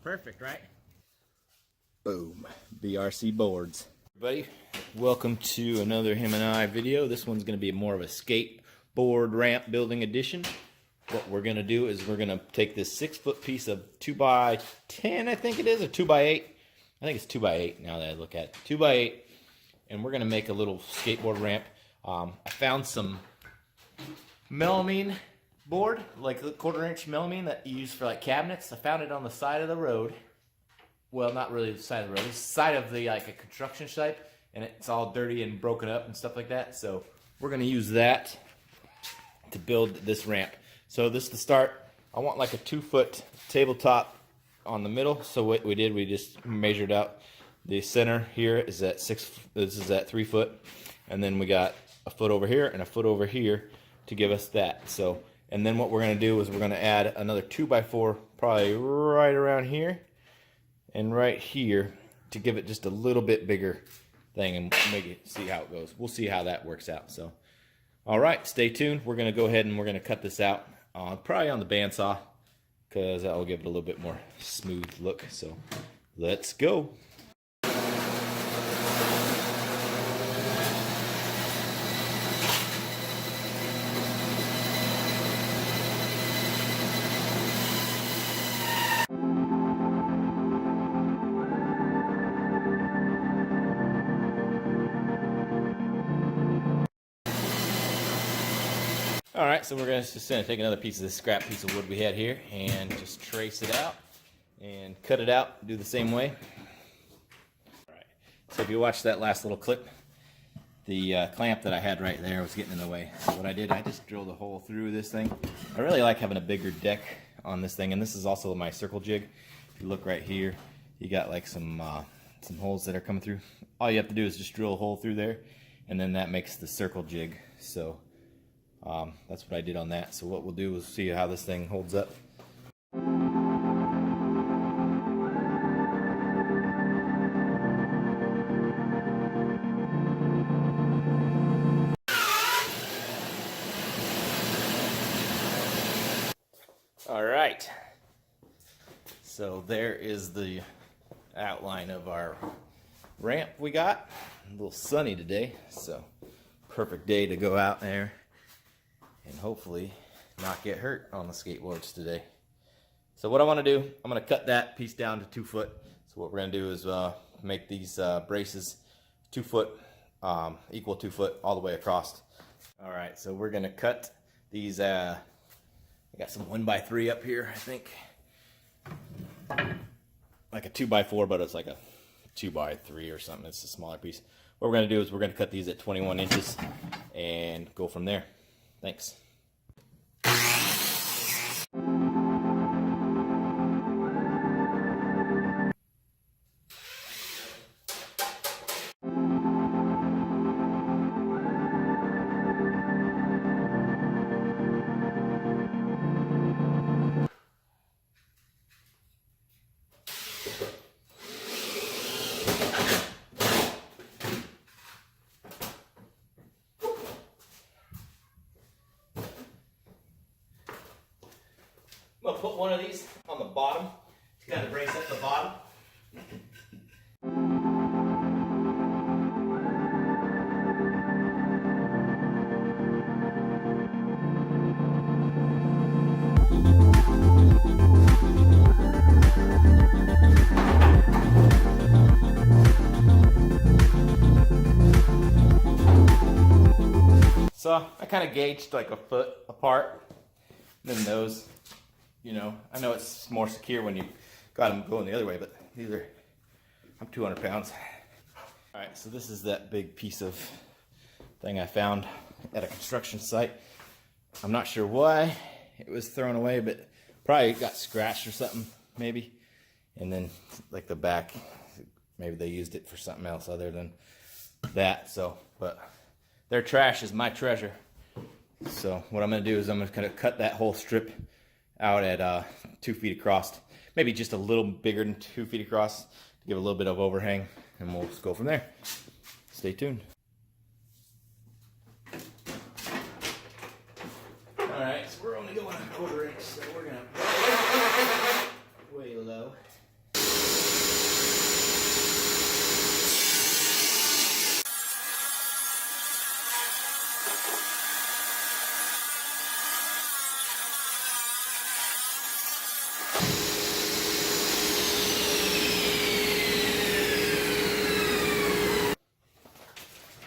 Perfect, right? Boom. BRC boards. Everybody, welcome to another him and I video. This one's going to be more of a skateboard ramp building edition. What we're going to do is we're going to take this 6-foot piece of 2x10, I think it is, or 2x8. I think it's 2x8 now that I look at it. 2x8. And we're going to make a little skateboard ramp. I found some melamine board, like a 1/4-inch melamine that you use for like cabinets. I found it on the side of the road. Well, not really the side of the road. It's the side of the like a construction site, and it's all dirty and broken up and stuff like that. So we're going to use that to build this ramp. So this is the start. I want like a 2-foot tabletop on the middle. So what we did, we just measured out the center here is at 6. This is at 3 foot, and then we got a foot over here and a foot over here to give us that. So, and then what we're going to do is we're going to add another 2x4, probably right around here and right here, to give it just a little bit bigger thing and make it see how it goes. We'll see how that works out. So, all right, stay tuned. We're going to go ahead and we're going to cut this out, probably on the bandsaw, because that will give it a little bit more smooth look. So, let's go. Alright, so we're just going to take another piece of this scrap piece of wood we had here and just trace it out and cut it out, do the same way. Alright, so if you watched that last little clip, the clamp that I had right there was getting in the way. So what I did, I just drilled a hole through this thing. I really like having a bigger deck on this thing, and this is also my circle jig. If you look right here, you got like some holes that are coming through. All you have to do is just drill a hole through there, and then that makes the circle jig. So that's what I did on that. So what we'll do is see how this thing holds up. All right. So there is the outline of our ramp we got. A little sunny today, so perfect day to go out there and hopefully not get hurt on the skateboards today. So what I want to do, I'm going to cut that piece down to 2 foot. So what we're going to do is make these braces 2 foot, equal 2 foot all the way across. All right, so we're going to cut these. I got some 1x3 up here, I think. Like a 2x4, but it's like a 2x3 or something. It's a smaller piece. What we're going to do is we're going to cut these at 21 inches and go from there. Thanks. I'm going to put one of these on the bottom to kind of brace up the bottom. So I kind of gauged like a foot apart than those. You know, I know it's more secure when you got them going the other way, but these are, I'm 200 pounds. All right, so this is that big piece of thing I found at a construction site. I'm not sure why it was thrown away, but probably got scratched or something, maybe. And then like the back, maybe they used it for something else other than that. So, but their trash is my treasure. So what I'm gonna do is I'm gonna kind of cut that whole strip out at 2 feet across, maybe just a little bigger than 2 feet across to give a little bit of overhang, and we'll just go from there. Stay tuned. Alright, so we're only going a 1/4 inch, so we're gonna way low.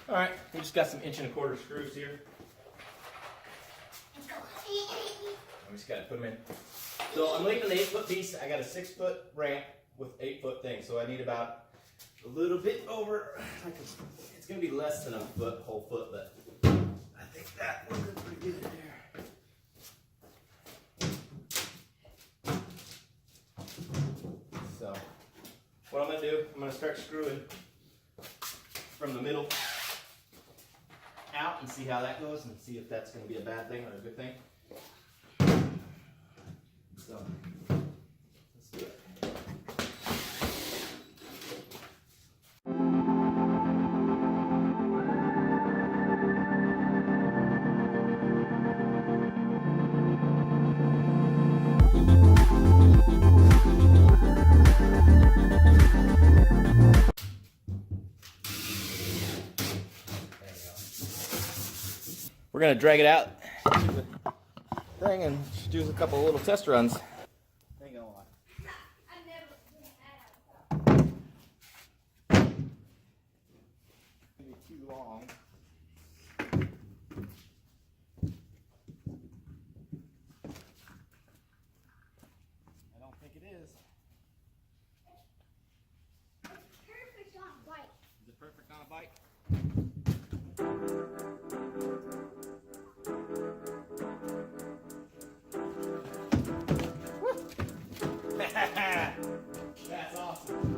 All right, we just got some 1¼ screws here. We just got to put them in. So I'm leaving the 8-foot piece. I got a 6-foot ramp with 8-foot thing, so I need about a little bit over. It's going to be less than a whole foot, but I think that will look pretty good there. So what I'm going to do, I'm going to start screwing from the middle out and see how that goes and see if that's going to be a bad thing or a good thing. So let's do it. We're going to drag it out to the thing and do a couple of little test runs. Hang on. Maybe too long. I don't think it is. It's perfect on a bike. Is it perfect on a bike? That's awesome.